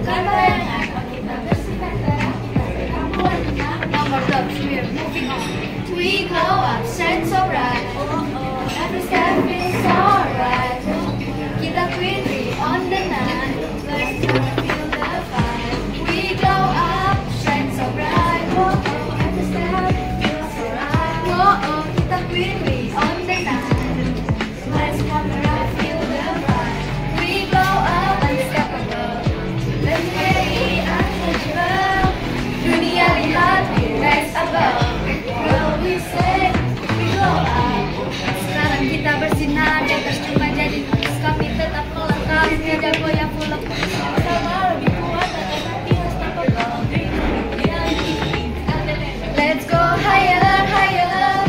bukan bayangan. Kita bersihkan darah, kita berkampuan tenang. Nomor jobs, we're moving on. We glow up, shine so bright. Every step feels alright. Kita queen, we on the night. Let's feel the vibe. We glow up, shine so bright. Every step feels alright. Kita queen, we on the night. Let's feel the vibe. We glow up, unstoppable. Legendary, untouchable. Dunia lihat, we rise above. Girl, we say, we glow up. Sekarang kita bersinar di atas cuma jadi terus kami tetap melengkap. Tiada goyah pulang sama lebih kuat dan nanti unstoppable. Let's go higher, higher.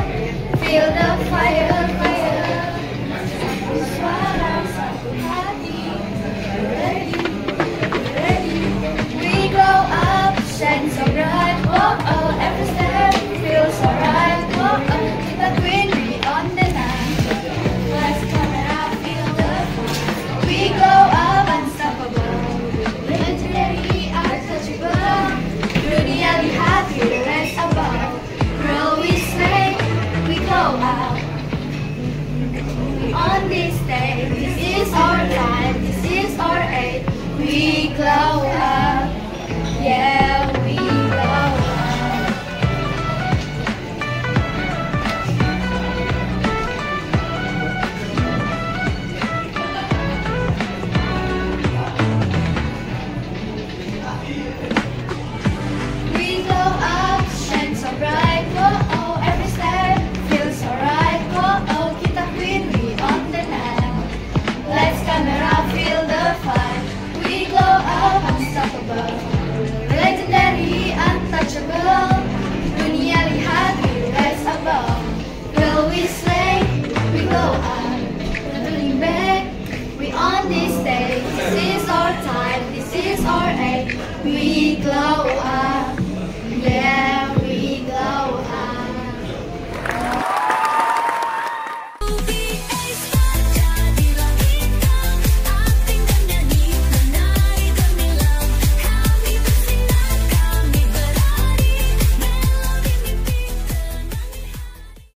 Feel the fire, fire. Suara satu hati. Ready, ready. We glow up, shine so bright. Every step feels alright. Kita queen, we on the night. Let's camera, feel the fun. We glow up, unstoppable. Legendary, untouchable. Dunia lihat, we rise above. Girl, we slay, we glow up. On this day, this is our time, this is our age. We glow up, yeah.